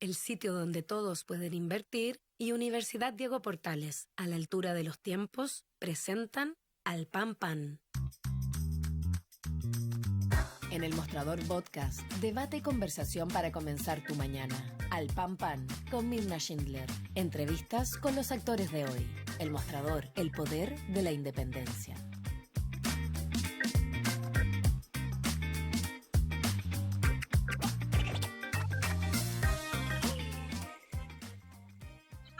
el sitio donde todos pueden invertir, y Universidad Diego Portales, a la altura de los tiempos, presentan Al Pan Pan. En el Mostrador Podcast, debate y conversación para comenzar tu mañana. Al Pan Pan, con Mirna Schindler. Entrevistas con los actores de hoy. El Mostrador, el poder de la independencia.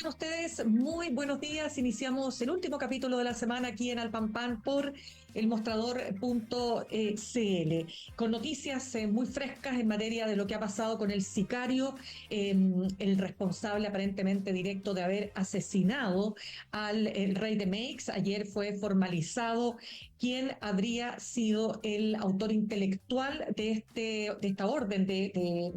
Ustedes, muy buenos días. Iniciamos el último capítulo de la semana aquí en Al Pan Pan por elmostrador.cl, con noticias muy frescas en materia de lo que ha pasado con el sicario, el responsable aparentemente directo de haber asesinado al rey de Meix. Ayer fue formalizado quién habría sido el autor intelectual de esta orden de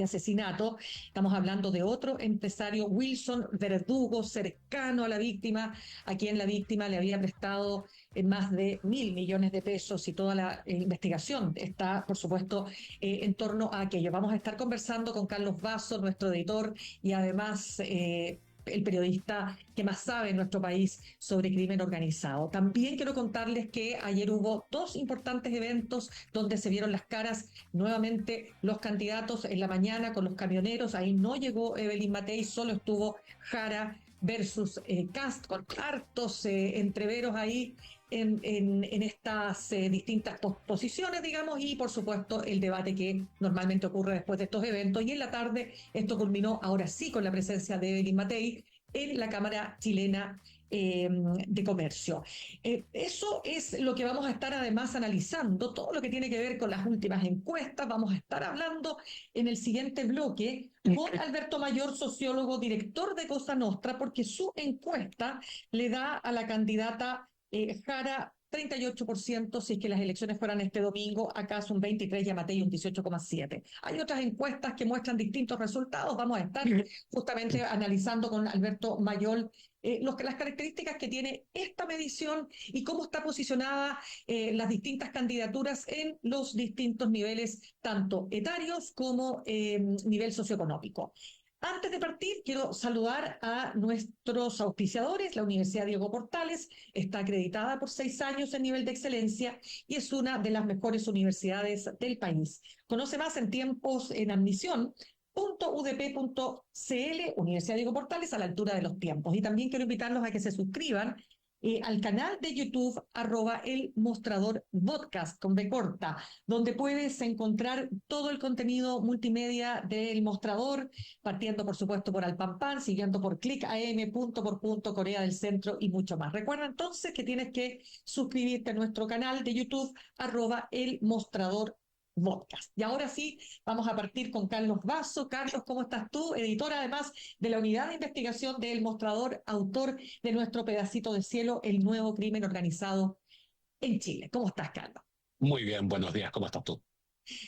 asesinato. Estamos hablando de otro empresario, Wilson Verdugo, cercano a la víctima, a quien la víctima le había prestado más de 1.000 millones de pesos, y toda la investigación está, por supuesto, en torno a aquello. Vamos a estar conversando con Carlos Vaso, nuestro editor, y además el periodista que más sabe en nuestro país sobre crimen organizado. También quiero contarles que ayer hubo dos importantes eventos donde se vieron las caras nuevamente los candidatos en la mañana con los camioneros. Ahí no llegó Evelyn Matei, solo estuvo Jara versus Kast, con hartos entreveros ahí en estas distintas posiciones, digamos, y por supuesto el debate que normalmente ocurre después de estos eventos. Y en la tarde esto culminó ahora sí con la presencia de Evelyn Matei en la Cámara Chilena de Comercio. Eso es lo que vamos a estar además analizando, todo lo que tiene que ver con las últimas encuestas. Vamos a estar hablando en el siguiente bloque con Alberto Mayor, sociólogo, director de Cosa Nostra, porque su encuesta le da a la candidata Jara 38%, si es que las elecciones fueran este domingo, acaso un 23%, y a Matei un 18,7%. Hay otras encuestas que muestran distintos resultados. Vamos a estar justamente analizando con Alberto Mayor las características que tiene esta medición y cómo está posicionada las distintas candidaturas en los distintos niveles, tanto etarios como nivel socioeconómico. Antes de partir, quiero saludar a nuestros auspiciadores. La Universidad Diego Portales está acreditada por 6 años en nivel de excelencia y es una de las mejores universidades del país. Conoce más en tiempos en admisión .udp.cl, Universidad Diego Portales, a la altura de los tiempos. Y también quiero invitarlos a que se suscriban al canal de YouTube @El Mostrador Podcast con B corta, donde puedes encontrar todo el contenido multimedia del Mostrador, partiendo por supuesto por Al Pan Pan, siguiendo por Click AM, punto por punto, Corea del Centro y mucho más. Recuerda entonces que tienes que suscribirte a nuestro canal de YouTube @El Mostrador Podcast. Y ahora sí, vamos a partir con Carlos Vaso. Carlos, ¿cómo estás tú? Editor además de la unidad de investigación del Mostrador, autor de Nuestro Pedacito de Cielo, el nuevo crimen organizado en Chile. ¿Cómo estás, Carlos? Muy bien, buenos días, ¿cómo estás tú?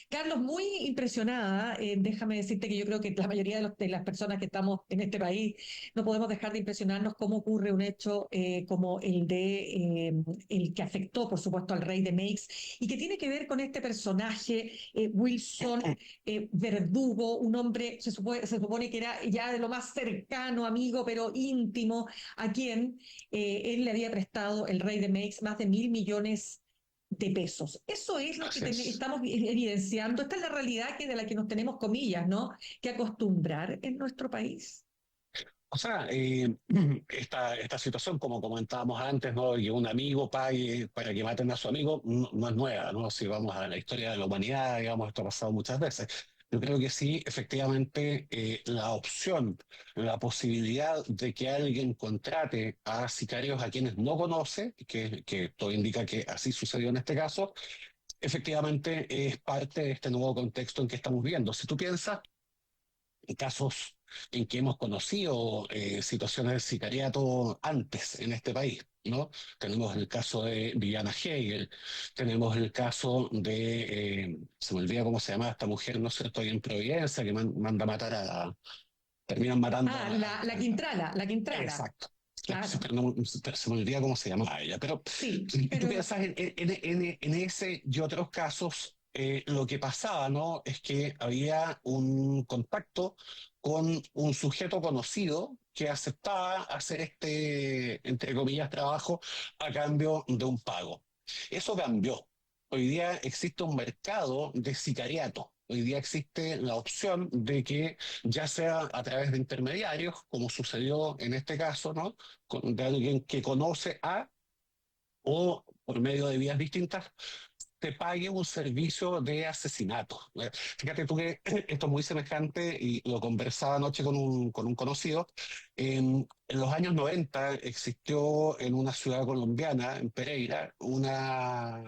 Carlos, muy impresionada. Déjame decirte que yo creo que la mayoría de las personas que estamos en este país no podemos dejar de impresionarnos cómo ocurre un hecho como el que afectó, por supuesto, al rey de Meix, y que tiene que ver con este personaje, Wilson Verdugo, un hombre, se supone que era ya de lo más cercano, amigo, pero íntimo, a quien él le había prestado, el rey de Meix, más de 1.000 millones de pesos. Eso es lo que estamos evidenciando. Esta es la realidad de la que nos tenemos, comillas, ¿no?, que acostumbrar en nuestro país. O sea, esta situación, como comentábamos antes, ¿no? Que un amigo pague para que maten a su amigo, no es nueva, ¿no? Si vamos a la historia de la humanidad, digamos, esto ha pasado muchas veces. Yo creo que sí, efectivamente, la opción, la posibilidad de que alguien contrate a sicarios a quienes no conoce, que todo indica que así sucedió en este caso, efectivamente es parte de este nuevo contexto en que estamos viendo. Si tú piensas casos en que hemos conocido situaciones de sicariato antes en este país, ¿no? Tenemos el caso de Viviana Hegel, tenemos el caso de, se me olvida cómo se llama esta mujer, ¿no es cierto?, ahí en Providencia, que manda a matar terminan matando La Quintrala, la Quintrala. Exacto. Claro. Pero se me olvida cómo se llama ella, pero sí, tú piensas en ese y otros casos, lo que pasaba, ¿no?, es que había un contacto con un sujeto conocido que aceptaba hacer entre comillas, trabajo a cambio de un pago. Eso cambió. Hoy día existe un mercado de sicariato. Hoy día existe la opción de que, ya sea a través de intermediarios, como sucedió en este caso, ¿no? De alguien que conoce a, o por medio de vías distintas, te pague un servicio de asesinato. Fíjate tú que esto es muy semejante, y lo conversaba anoche con un conocido. En los años 90 existió en una ciudad colombiana, en Pereira, una,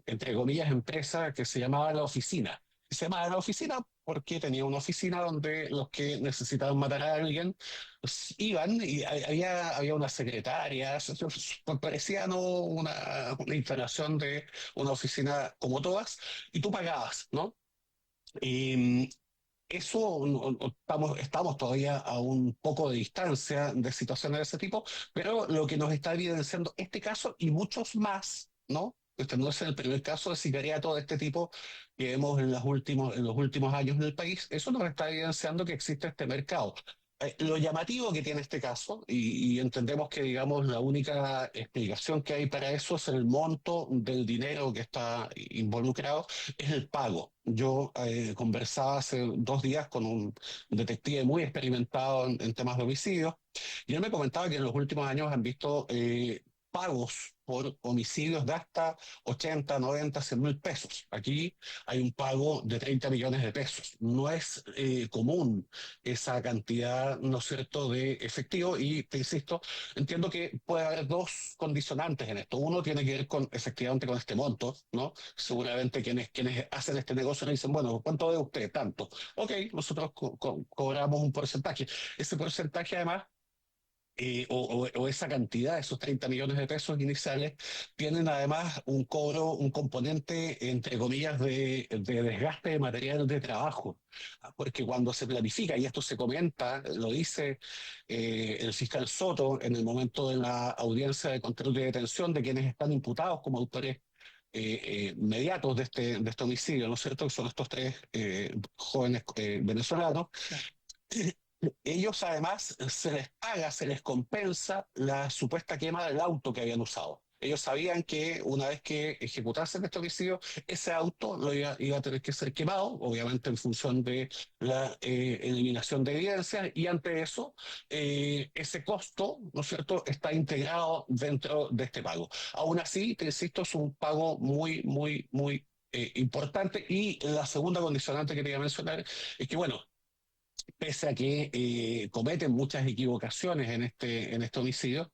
entre comillas, empresa que se llamaba La Oficina. Se llamaba La Oficina porque tenía una oficina donde los que necesitaban matar a alguien pues, iban, y había una secretaria. Parecía, ¿no?, una instalación de una oficina como todas, y tú pagabas, ¿no? Y eso, estamos todavía a un poco de distancia de situaciones de ese tipo, pero lo que nos está evidenciando este caso y muchos más, ¿no? Este no es el primer caso de sicariato de este tipo que vemos en los últimos años en el país. Eso nos está evidenciando que existe este mercado. Lo llamativo que tiene este caso, y entendemos que, digamos, la única explicación que hay para eso es el monto del dinero que está involucrado, es el pago. Yo conversaba hace 2 días con un detective muy experimentado en temas de homicidios, y él me comentaba que en los últimos años han visto pagos por homicidios de hasta 80, 90, 100 mil pesos. Aquí hay un pago de 30 millones de pesos. No es común esa cantidad, ¿no es cierto?, de efectivo, y te insisto, entiendo que puede haber dos condicionantes en esto. Uno tiene que ver con, efectivamente, con este monto, ¿no? Seguramente quienes hacen este negocio le dicen, bueno, ¿cuánto debe usted? Tanto. Ok, nosotros cobramos un porcentaje. Ese porcentaje, además, o esa cantidad, esos 30 millones de pesos iniciales, tienen además un cobro, un componente, entre comillas, de desgaste de material de trabajo. Porque cuando se planifica, y esto se comenta, lo dice el fiscal Soto en el momento de la audiencia de control de detención de quienes están imputados como autores mediatos de este homicidio, ¿no es cierto?, que son estos tres jóvenes venezolanos. Claro. Ellos además se les paga, se les compensa la supuesta quema del auto que habían usado. Ellos sabían que una vez que ejecutasen este homicidio, ese auto iba a tener que ser quemado, obviamente en función de la eliminación de evidencias, y ante eso, ese costo, ¿no es cierto?, está integrado dentro de este pago. Aún así, te insisto, es un pago muy, muy, muy importante. Y la segunda condicionante que quería mencionar es que, bueno, pese a que cometen muchas equivocaciones en este homicidio,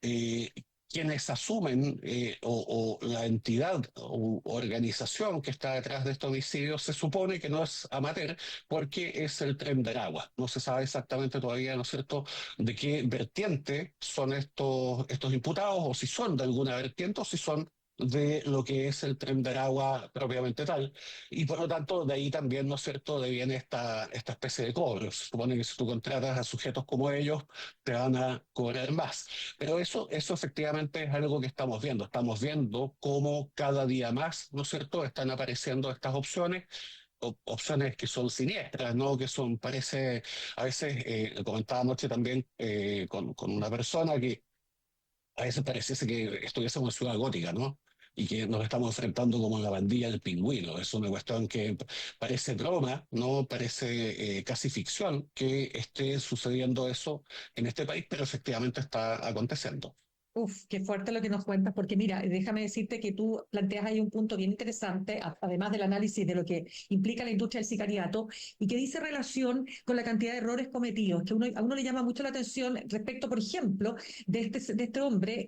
eh, quienes asumen, o la entidad o organización que está detrás de este homicidio, se supone que no es amateur, porque es el Tren de Aragua. No se sabe exactamente todavía, ¿no es cierto?, de qué vertiente son estos imputados, o si son de alguna vertiente, o si son de lo que es el Tren de Aragua propiamente tal. Y por lo tanto, de ahí también, ¿no es cierto?, deviene esta especie de cobro. Se supone que si tú contratas a sujetos como ellos, te van a cobrar más. Pero eso efectivamente es algo que estamos viendo. Estamos viendo cómo cada día más, ¿no es cierto?, están apareciendo estas opciones, opciones que son siniestras, ¿no? Que son, parece, a veces, comentaba anoche también con una persona, que a veces pareciese que estuviésemos en ciudad gótica, ¿no? Y que nos estamos enfrentando como la bandilla del pingüino. Es una cuestión que parece broma, ¿no? Parece casi ficción que esté sucediendo eso en este país, pero efectivamente está aconteciendo. Uf, qué fuerte lo que nos cuentas, porque mira, déjame decirte que tú planteas ahí un punto bien interesante, además del análisis de lo que implica la industria del sicariato, y que dice relación con la cantidad de errores cometidos, que a uno le llama mucho la atención respecto, por ejemplo, de este hombre,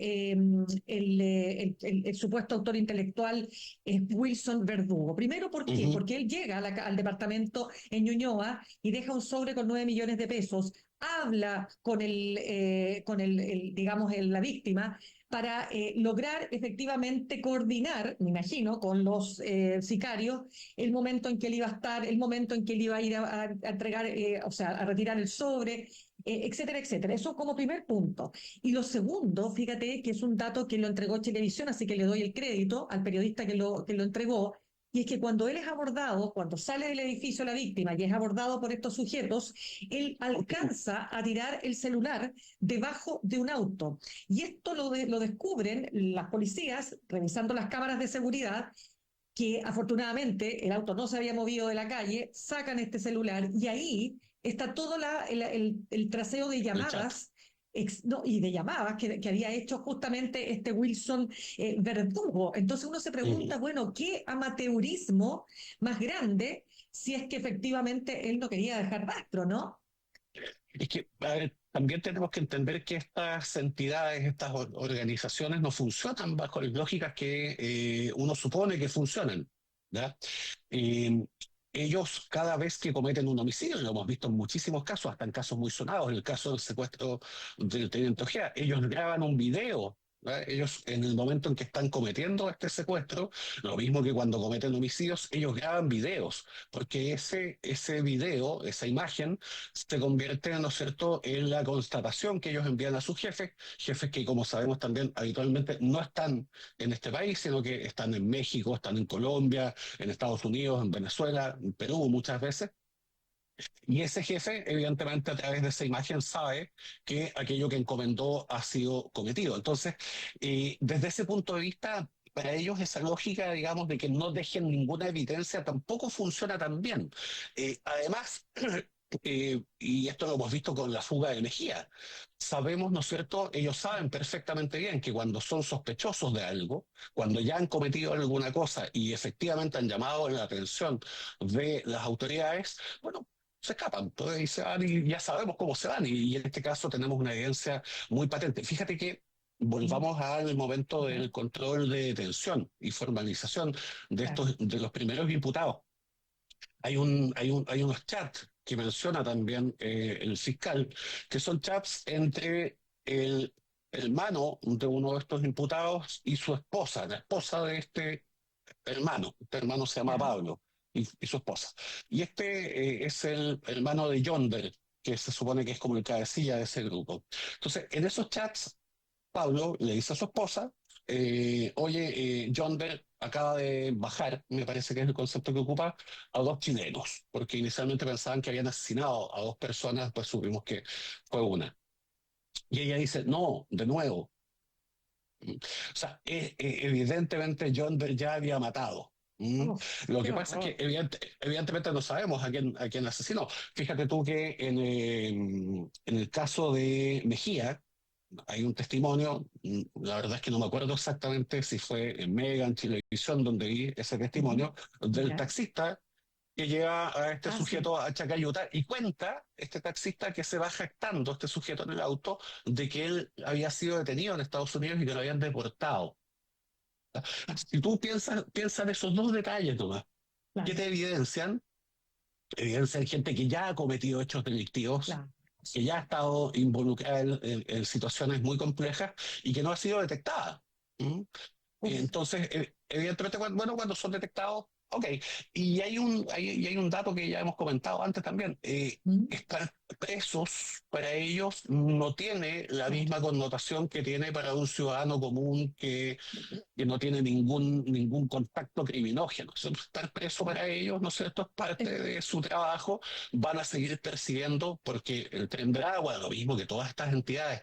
el supuesto autor intelectual es Wilson Verdugo. Primero, ¿por qué? Ujú. Porque él llega al departamento en Ñuñoa y deja un sobre con 9 millones de pesos, habla con digamos, la víctima para lograr efectivamente coordinar, me imagino, con los sicarios, el momento en que él iba a estar, el momento en que él iba a ir a entregar, o sea, a retirar el sobre, etcétera, etcétera. Eso como primer punto. Y lo segundo, fíjate que es un dato que lo entregó Televisión, así que le doy el crédito al periodista que lo entregó, y es que cuando él es abordado, cuando sale del edificio la víctima y es abordado por estos sujetos, él alcanza a tirar el celular debajo de un auto. Y esto lo descubren las policías revisando las cámaras de seguridad, que afortunadamente el auto no se había movido de la calle, sacan este celular y ahí está todo el traseo de llamadas. No, y de llamadas que había hecho justamente este Wilson Verdugo. Entonces uno se pregunta, bueno, ¿qué amateurismo más grande si es que efectivamente él no quería dejar rastro, ¿no? Es que, a ver, también tenemos que entender que estas entidades, estas organizaciones no funcionan bajo las lógicas que uno supone que funcionan, ¿ya? Eh, Ellos cada vez que cometen un homicidio, lo hemos visto en muchísimos casos, hasta en casos muy sonados, en el caso del secuestro del teniente Ojea, ellos graban un video. ¿Ya? Ellos, en el momento en que están cometiendo este secuestro, lo mismo que cuando cometen homicidios, ellos graban videos, porque ese video, esa imagen, se convierte, ¿no es cierto?, en la constatación que ellos envían a sus jefes, jefes que, como sabemos también, habitualmente no están en este país, sino que están en México, están en Colombia, en Estados Unidos, en Venezuela, en Perú muchas veces. Y ese jefe, evidentemente, a través de esa imagen sabe que aquello que encomendó ha sido cometido. Entonces, desde ese punto de vista, para ellos esa lógica, digamos, de que no dejen ninguna evidencia tampoco funciona tan bien. Además, y esto lo hemos visto con la fuga de Mejía, sabemos, ¿no es cierto? Ellos saben perfectamente bien que cuando son sospechosos de algo, cuando ya han cometido alguna cosa y efectivamente han llamado la atención de las autoridades, bueno, se escapan, pues, y se van y ya sabemos cómo se van. Y en este caso tenemos una evidencia muy patente. Fíjate que volvamos al momento del control de detención y formalización de de los primeros imputados. Hay unos chats que menciona también el fiscal, que son chats entre el hermano de uno de estos imputados y su esposa, la esposa de este hermano. Este hermano se llama Pablo y su esposa. Y este es el hermano de Yonder, que se supone que es como el cabecilla de ese grupo. Entonces, en esos chats, Pablo le dice a su esposa, oye, Yonder acaba de bajar, me parece que es el concepto que ocupa, a dos chilenos, porque inicialmente pensaban que habían asesinado a dos personas, pues supimos que fue una. Y ella dice, no, de nuevo. O sea, evidentemente Yonder ya había matado. Lo que pasa es que evidentemente no sabemos a quién asesinó. Fíjate tú que en el caso de Mejía hay un testimonio, la verdad es que no me acuerdo exactamente si fue en Mega, en Televisión, donde vi ese testimonio del taxista que lleva a este sujeto a Chacayuta y cuenta este taxista que se va jactando este sujeto en el auto de que él había sido detenido en Estados Unidos y que lo habían deportado. Si tú piensas en esos dos detalles nomás, ¿qué te evidencian? Evidencian gente que ya ha cometido hechos delictivos, que ya ha estado involucrada en situaciones muy complejas y que no ha sido detectada. Entonces, evidentemente, cuando son detectados, ok. Y hay un dato que ya hemos comentado antes también. Estar presos para ellos no tiene la misma connotación que tiene para un ciudadano común que no tiene ningún contacto criminógeno. Estar preso para ellos, ¿no es cierto?, es parte de su trabajo. Van a seguir persiguiendo porque el Tren de Agua, lo mismo que todas estas entidades,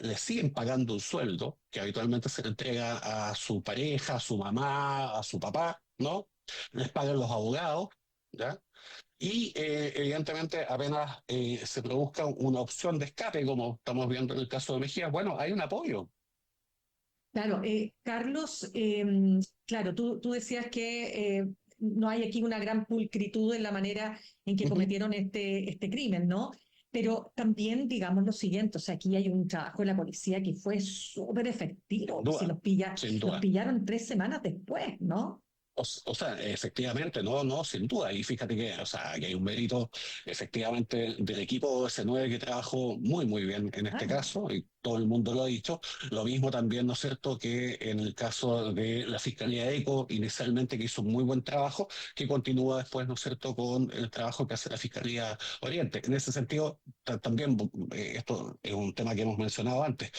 le siguen pagando un sueldo que habitualmente se le entrega a su pareja, a su mamá, a su papá, ¿no? Les pagan los abogados, ¿ya? Y evidentemente apenas se produzca una opción de escape, como estamos viendo en el caso de Mejía, bueno, hay un apoyo. Claro, Carlos, claro, tú decías que no hay aquí una gran pulcritud en la manera en que cometieron este crimen, ¿no? Pero también digamos lo siguiente, o sea, aquí hay un trabajo de la policía que fue súper efectivo, Sin si duda, sin los duda. pillaron 3 semanas después, ¿no? O sea, efectivamente, no, sin duda. Y fíjate que, o sea, que hay un mérito efectivamente del equipo S9 que trabajó muy bien en este caso, y todo el mundo lo ha dicho. Lo mismo también, ¿no es cierto?, que en el caso de la Fiscalía de ECO, inicialmente que hizo un muy buen trabajo, que continúa después, ¿no es cierto?, con el trabajo que hace la Fiscalía Oriente. En ese sentido, también, esto es un tema que hemos mencionado antes,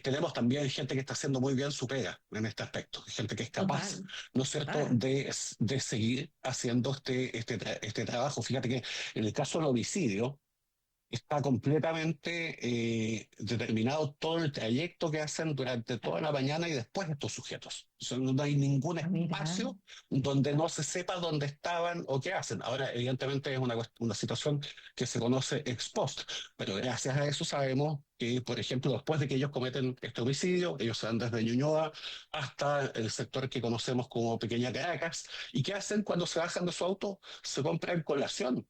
tenemos también gente que está haciendo muy bien su pega en este aspecto, gente que es capaz, ¿no es cierto?, de seguir haciendo este trabajo. Fíjate que en el caso del homicidio, está completamente determinado todo el trayecto que hacen durante toda la mañana y después de estos sujetos. O sea, no hay ningún Mira, espacio donde no se sepa dónde estaban o qué hacen. Ahora, evidentemente, es una situación que se conoce ex post, pero gracias a eso sabemos que, por ejemplo, después de que ellos cometen este homicidio, ellos se van desde Ñuñoa hasta el sector que conocemos como Pequeña Caracas, y ¿qué hacen cuando se bajan de su auto? Se compran colación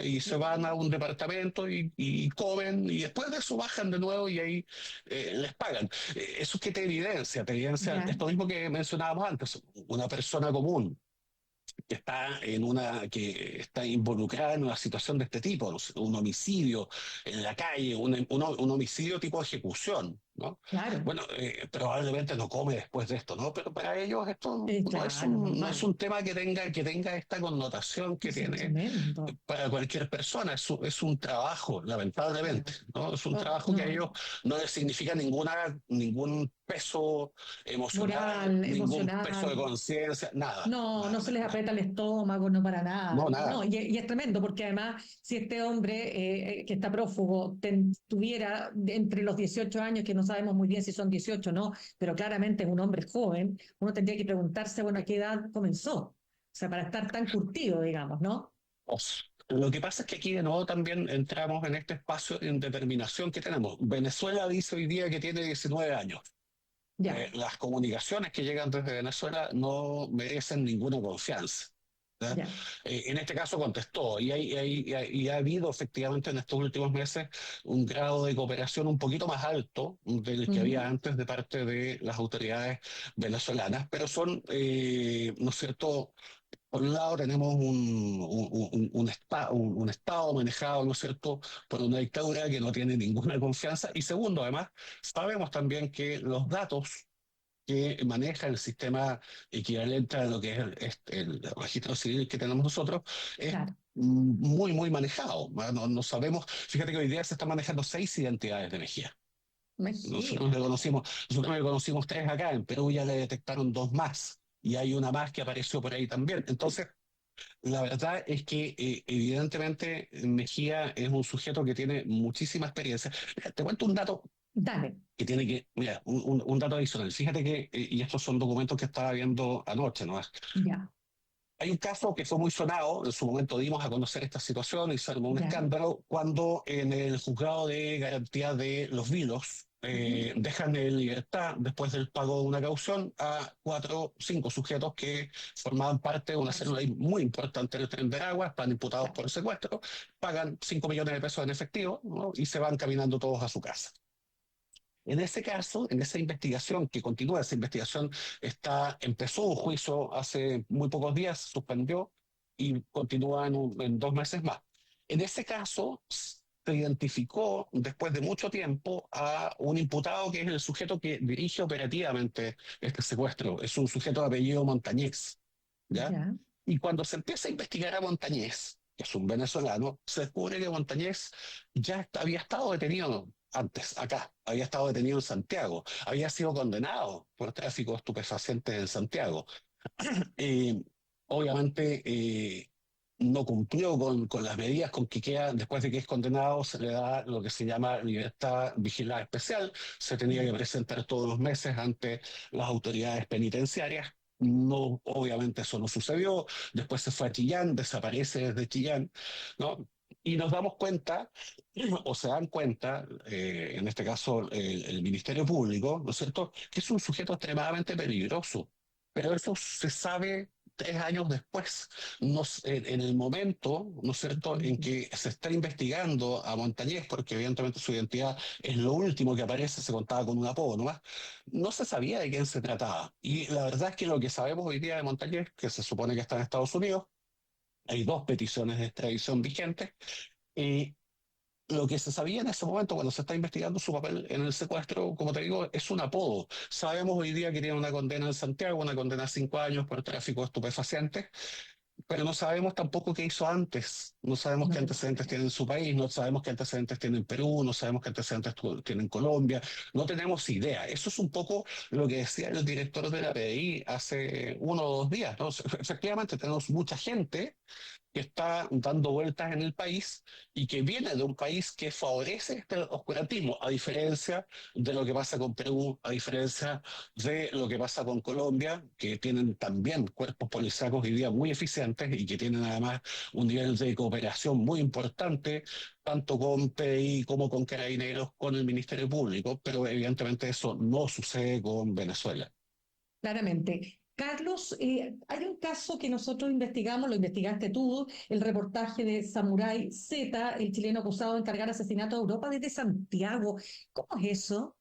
y se van a un departamento y comen y después de eso bajan de nuevo y ahí les pagan. Eso que te evidencia ya, esto mismo que mencionábamos antes, una persona común que está involucrada en una situación de este tipo, no sé, un homicidio en la calle, un homicidio tipo ejecución, ¿no? claro, Bueno, probablemente no come después de esto, ¿no? Pero para ellos esto claro, no es normal. un tema que tenga esta connotación que Eso es tiene tremendo. para cualquier persona. Es un trabajo, lamentablemente, Claro. ¿no? Es un No, trabajo que a ellos no, no les significa ningún peso emocional, moral, ningún peso de emocional. conciencia, nada, No, no nada, se nada, les nada. aprieta el estómago, no para No, nada. No, nada. y es tremendo porque además, si este hombre que está prófugo tuviera entre los 18 años, que no sabemos muy bien si son 18 o no, pero claramente es un hombre joven, uno tendría que preguntarse, bueno, ¿a qué edad comenzó? O sea, para estar tan curtido, digamos, ¿no? Lo que pasa es que aquí de nuevo también entramos en este espacio de indeterminación que tenemos. Venezuela dice hoy día que tiene 19 años. Ya, Las comunicaciones que llegan desde Venezuela no merecen ninguna confianza. ¿Ya? ya, En este caso contestó y ha habido efectivamente en estos últimos meses un grado de cooperación un poquito más alto del que había ujú, antes de parte de las autoridades venezolanas, pero son, ¿no es cierto? Por un lado tenemos un Estado manejado, ¿no es cierto?, por una dictadura que no tiene ninguna confianza. Y segundo, además, sabemos también que los datos que maneja el sistema equivalente a lo que es el registro civil que tenemos nosotros es claro. muy, muy manejado. No sabemos, fíjate que hoy día se están manejando 6 identidades de Mejía. Imagínate. Nosotros le conocimos 3 acá, en Perú ya le detectaron 2 más. Y hay una más que apareció por ahí también. Entonces, la verdad es que evidentemente Mejía es un sujeto que tiene muchísima experiencia. Mira, te cuento un dato Dale, mira, un dato adicional. Fíjate que, y estos son documentos que estaba viendo anoche, ¿no? ya, Hay un caso que fue muy sonado, en su momento dimos a conocer esta situación y se armó un ya. escándalo cuando en el juzgado de garantía de Los Vilos Ujú, dejan en libertad después del pago de una caución a 4 o 5 sujetos que formaban parte de una célula muy importante en el Tren de Aragua, están imputados claro, por el secuestro, pagan 5 millones de pesos en efectivo, ¿no? Y se van caminando todos a su casa. En ese caso, en esa investigación que continúa, esa investigación empezó un juicio hace muy pocos días, suspendió y continúa en 2 meses más. En ese caso, se identificó después de mucho tiempo a un imputado que es el sujeto que dirige operativamente este secuestro. Es un sujeto de apellido Montañez, ¿ya? ya, Y cuando se empieza a investigar a Montañez, que es un venezolano, se descubre que Montañez había estado detenido antes, acá, había estado detenido en Santiago, había sido condenado por tráfico de estupefacientes en Santiago. Eh, obviamente no cumplió con las medidas con que queda, después de que es condenado, se le da lo que se llama libertad vigilada especial, se tenía que ya, presentar todos los meses ante las autoridades penitenciarias. No, obviamente eso no sucedió, después se fue a Chillán, desaparece desde Chillán, ¿no? Y nos damos cuenta, o se dan cuenta, en este caso el Ministerio Público, ¿no es cierto?, que es un sujeto extremadamente peligroso, pero eso se sabe 3 años después. En el momento, ¿no es cierto?, en ujú, que se está investigando a Montañez, porque evidentemente su identidad es lo último que aparece, se contaba con un apodo nomás, no se sabía de quién se trataba. Y la verdad es que lo que sabemos hoy día de Montañez, que se supone que está en Estados Unidos, hay 2 peticiones de extradición vigentes, y lo que se sabía en ese momento, cuando se está investigando su papel en el secuestro, como te digo, es un apodo. Sabemos hoy día que tiene una condena en Santiago, una condena a 5 años por tráfico de estupefacientes, pero no sabemos tampoco qué hizo antes, no sabemos qué No. antecedentes tiene en su país, no sabemos qué antecedentes tiene en Perú, no sabemos qué antecedentes tiene en Colombia, no tenemos idea. Eso es un poco lo que decía el director de la PDI hace 1 o 2 días, ¿no? Efectivamente, tenemos mucha gente que está dando vueltas en el país y que viene de un país que favorece este oscurantismo, a diferencia de lo que pasa con Perú, a diferencia de lo que pasa con Colombia, que tienen también cuerpos policíacos hoy día muy eficientes y que tienen además un nivel de cooperación muy importante, tanto con PDI como con Carabineros, con el Ministerio Público, pero evidentemente eso no sucede con Venezuela. Claramente. Carlos, hay un caso que nosotros investigamos, lo investigaste tú, el reportaje de Samurai Z, el chileno acusado de encargar asesinato a Europa desde Santiago. ¿Cómo es eso?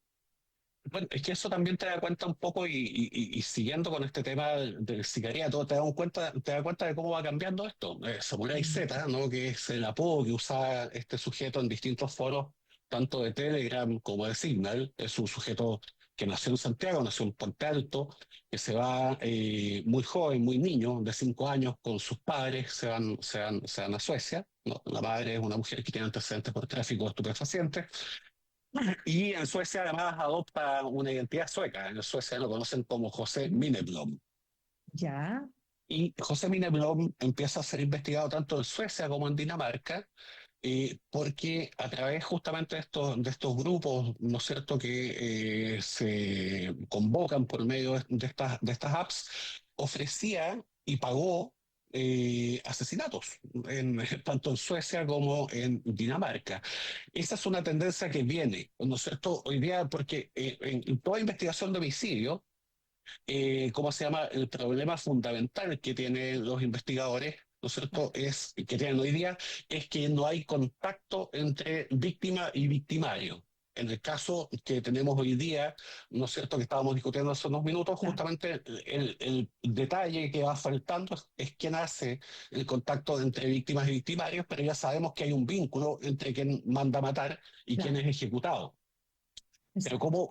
Bueno, es que eso también te da cuenta un poco y siguiendo con este tema del sicariato, te das cuenta de cómo va cambiando esto. Samurai Mm. Z, ¿no? Que es el apodo que usa este sujeto en distintos foros, tanto de Telegram como de Signal. Es un sujeto que nació en Santiago, nació en Puente Alto, que se va muy joven, muy niño, de 5 años, con sus padres, se van a Suecia, ¿no? La madre es una mujer que tiene antecedentes por tráfico de estupefacientes y en Suecia además adopta una identidad sueca. En Suecia lo conocen como José Minneblom. Ya, Y José Minneblom empieza a ser investigado tanto en Suecia como en Dinamarca, porque a través justamente de estos grupos, ¿no es cierto?, que se convocan por medio de estas apps, ofrecía y pagó asesinatos, tanto en Suecia como en Dinamarca. Esa es una tendencia que viene, ¿no es cierto?, hoy día, porque en toda investigación de homicidio, ¿cómo se llama? El problema fundamental que tienen los investigadores, ¿no es cierto?, que tienen hoy día, es que no hay contacto entre víctima y victimario. En el caso que tenemos hoy día, ¿no es cierto?, que estábamos discutiendo hace unos minutos, ya, justamente el detalle que va faltando es quién hace el contacto entre víctimas y victimarios, pero ya sabemos que hay un vínculo entre quien manda a matar y quien claro, es ejecutado. Pero exacto. cómo,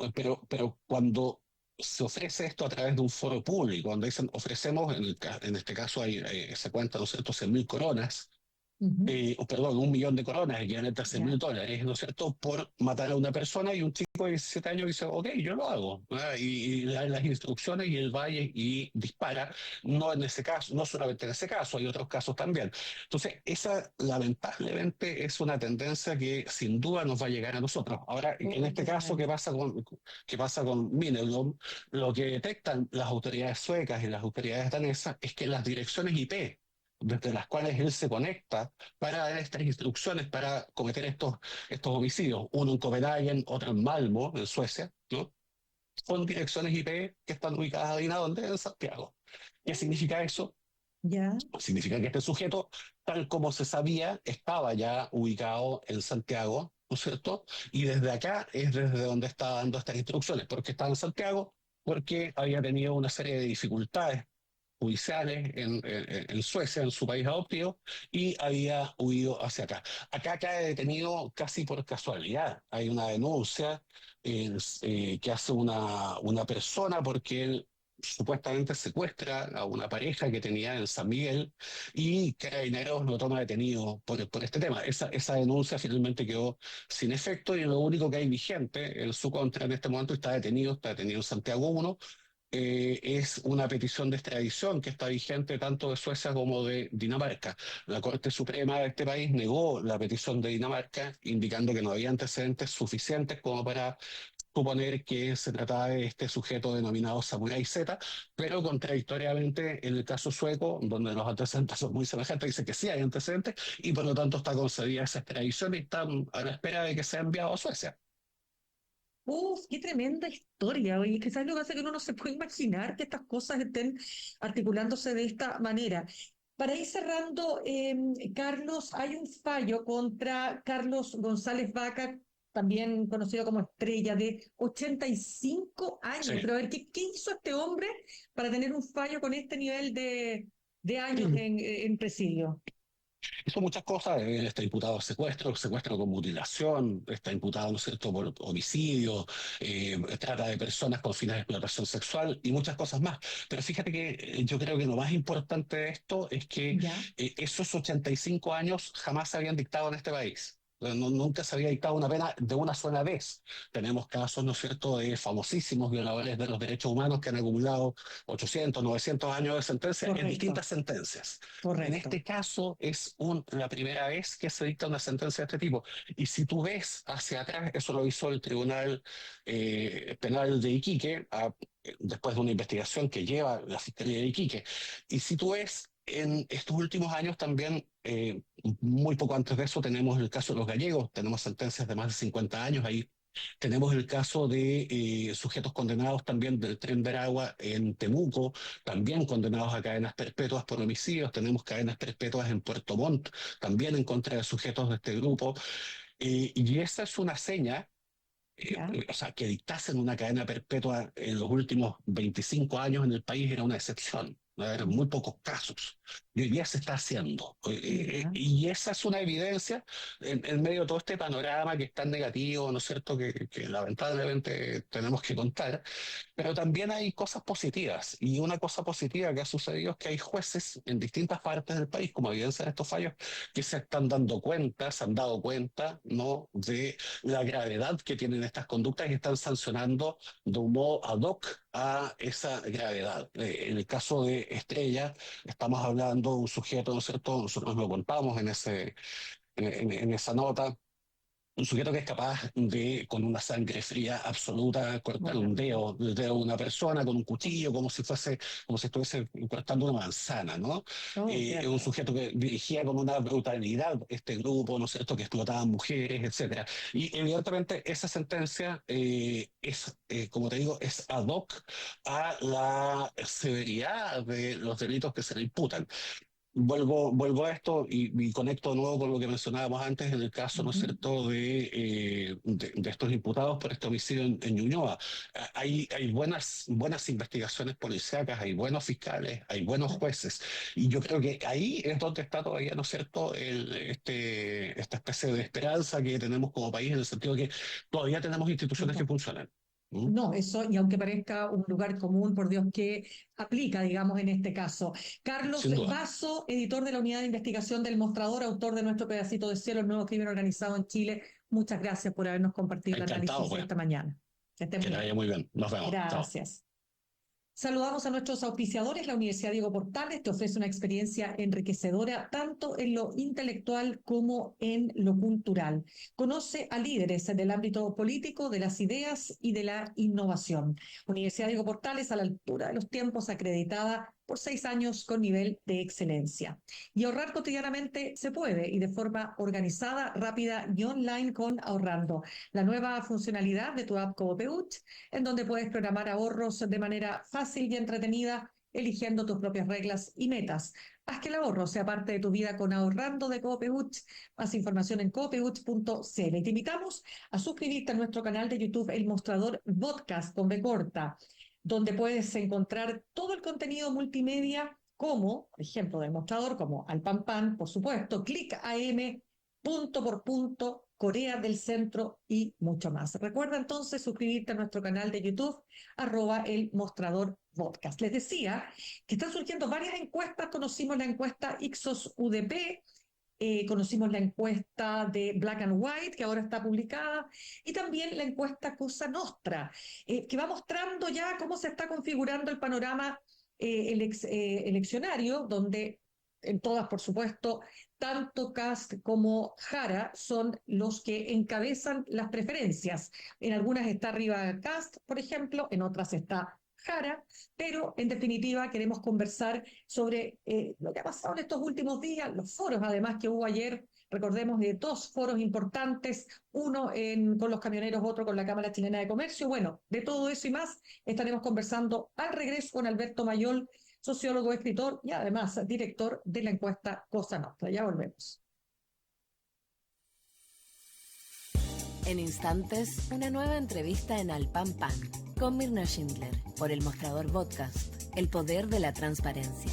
pero cuando se ofrece esto a través de un foro público, cuando dicen ofrecemos, en este caso se cuenta, ¿no es cierto?, 100.000 coronas, Ujú. o perdón, 1 millón de coronas, equivalente a 100 Ya, mil dólares, ¿no es cierto?, por matar a una persona y un chico de 17 años dice, ok, yo lo hago, ¿verdad? Y da las instrucciones y él va y dispara, no en ese caso, no solamente en ese caso, hay otros casos también. Entonces, esa lamentablemente es una tendencia que sin duda nos va a llegar a nosotros. Ahora, en oh, este qué caso, mal. ¿qué pasa con Minelgom? Lo que detectan las autoridades suecas y las autoridades danesas es que las direcciones IP desde las cuales él se conecta para dar estas instrucciones para cometer estos homicidios, uno en Copenhagen, otro en Malmo, en Suecia, ¿no? Son direcciones IP que están ubicadas ahí donde en Santiago. ¿Qué significa eso? Ya, Significa que este sujeto, tal como se sabía, estaba ya ubicado en Santiago, ¿no es cierto? Y desde acá es desde donde está dando estas instrucciones. ¿Por qué estaba en Santiago? Porque había tenido una serie de dificultades judiciales en Suecia, en su país adoptivo, y había huido hacia acá. Acá cae detenido casi por casualidad. Hay una denuncia que hace una persona porque él supuestamente secuestra a una pareja que tenía en San Miguel y Carabineros lo toma detenido por este tema. Esa denuncia finalmente quedó sin efecto y lo único que hay vigente en su contra en este momento está detenido en Santiago 1, es una petición de extradición que está vigente tanto de Suecia como de Dinamarca. La Corte Suprema de este país negó la petición de Dinamarca, indicando que no había antecedentes suficientes como para suponer que se trataba de este sujeto denominado Samurai Z, pero contradictoriamente en el caso sueco, donde los antecedentes son muy semejantes, dice que sí hay antecedentes y por lo tanto está concedida esa extradición y están a la espera de que sea enviado a Suecia. uf, qué tremenda historia. Oye, que sabes lo que pasa que uno no se puede imaginar que estas cosas estén articulándose de esta manera. Para ir cerrando, Carlos, hay un fallo contra Carlos González Vaca, también conocido como Estrella, de 85 años. Sí. Pero a ver, ¿qué hizo este hombre para tener un fallo con este nivel de años en presidio? Hizo muchas cosas, está imputado de secuestro, secuestro con mutilación, está imputado, ¿no es cierto?, por homicidio, trata de personas con fines de explotación sexual y muchas cosas más. Pero fíjate que yo creo que lo más importante de esto es que ¿Ya? esos 85 años jamás se habían dictado en este país. Nunca se había dictado una pena de una sola vez. Tenemos casos, ¿no es cierto?, de famosísimos violadores de los derechos humanos que han acumulado 800, 900 años de sentencia en Correcto, distintas sentencias. En correcto. este caso es la primera vez que se dicta una sentencia de este tipo. Y si tú ves hacia atrás, eso lo hizo el Tribunal Penal de Iquique, después de una investigación que lleva la Fiscalía de Iquique. Y si tú ves en estos últimos años también, muy poco antes de eso, tenemos el caso de los gallegos, tenemos sentencias de más de 50 años ahí. Tenemos el caso de sujetos condenados también del Tren de Aragua en Temuco, también condenados a cadenas perpetuas por homicidios. Tenemos cadenas perpetuas en Puerto Montt, también en contra de sujetos de este grupo. Y esa es una seña, ¿Ya? o sea, que dictasen una cadena perpetua en los últimos 25 años en el país era una excepción. ¿No? Eran muy pocos casos. Y hoy día se está haciendo. ¿Ya? Y esa es una evidencia en medio de todo este panorama que es tan negativo, ¿no es cierto?, que lamentablemente tenemos que contar. Pero también hay cosas positivas. Y una cosa positiva que ha sucedido es que hay jueces en distintas partes del país, como evidencia de estos fallos, que se están dando cuenta, se han dado cuenta, ¿no?, de la gravedad que tienen estas conductas y están sancionando de un modo ad hoc a esa gravedad. En el caso de Estrella, estamos hablando de un sujeto, ¿no es cierto? Nosotros lo contamos en esa nota. Un sujeto que es capaz de, con una sangre fría absoluta, cortar Bueno, el dedo de una persona con un cuchillo, como si estuviese cortando una manzana, ¿no? oh, Es un cierto. sujeto que dirigía con una brutalidad este grupo, ¿no es cierto?, que explotaban mujeres, etcétera. Y evidentemente esa sentencia como te digo, es ad hoc a la severidad de los delitos que se le imputan. Vuelvo a esto y conecto de nuevo con lo que mencionábamos antes en el caso, ¿no es Ujú. cierto?, de estos imputados por este homicidio en Ñuñoa. Hay buenas investigaciones policíacas, hay buenos fiscales, hay buenos jueces, y yo creo que ahí es donde está todavía, ¿no es cierto?, esta especie de esperanza que tenemos como país, en el sentido de que todavía tenemos instituciones que Cierto. funcionan. ¿Mm? No, eso, y aunque parezca un lugar común, por Dios, que aplica, digamos, en este caso. Carlos Sin duda. Vaso, editor de la Unidad de Investigación del Mostrador, autor de Nuestro Pedacito de Cielo, el nuevo crimen organizado en Chile. Muchas gracias por habernos compartido el Encantado, análisis pues. esta mañana. Que estés Que muy te vaya bien. muy bien. Nos vemos. Chao. Gracias. Saludamos a nuestros auspiciadores. La Universidad Diego Portales te ofrece una experiencia enriquecedora tanto en lo intelectual como en lo cultural. Conoce a líderes del ámbito político, de las ideas y de la innovación. Universidad Diego Portales, a la altura de los tiempos, acreditada por 6 años con nivel de excelencia. Y ahorrar cotidianamente se puede y de forma organizada, rápida y online con Ahorrando, la nueva funcionalidad de tu app Coopeuch, en donde puedes programar ahorros de manera fácil y entretenida, eligiendo tus propias reglas y metas. Haz que el ahorro sea parte de tu vida con Ahorrando de Coopeuch. Más información en coopeuch.cl. Y te invitamos a suscribirte a nuestro canal de YouTube El Mostrador Podcast con B corta, donde puedes encontrar todo el contenido multimedia como, por ejemplo, del mostrador, como Al Pan Pan, por supuesto, Click AM, punto por punto, Corea del Centro y mucho más. Recuerda entonces suscribirte a nuestro canal de YouTube, @El Mostrador Podcast. Les decía que están surgiendo varias encuestas. Conocimos la encuesta Ipsos UDP, conocimos la encuesta de Black and White, que ahora está publicada, y también la encuesta Cosa Nostra, que va mostrando ya cómo se está configurando el panorama eleccionario, donde en todas, por supuesto, tanto Kast como Jara son los que encabezan las preferencias. En algunas está arriba Kast, por ejemplo, en otras está Jara, pero en definitiva queremos conversar sobre lo que ha pasado en estos últimos días, los foros además que hubo ayer. Recordemos de 2 foros importantes, uno con los camioneros, otro con la Cámara Chilena de Comercio. Bueno, de todo eso y más estaremos conversando al regreso con Alberto Mayol, sociólogo, escritor y además director de la encuesta Cosa Nostra. Ya volvemos. En instantes, una nueva entrevista en Al Pan Pan con Mirna Schindler por El Mostrador Podcast, el poder de la transparencia.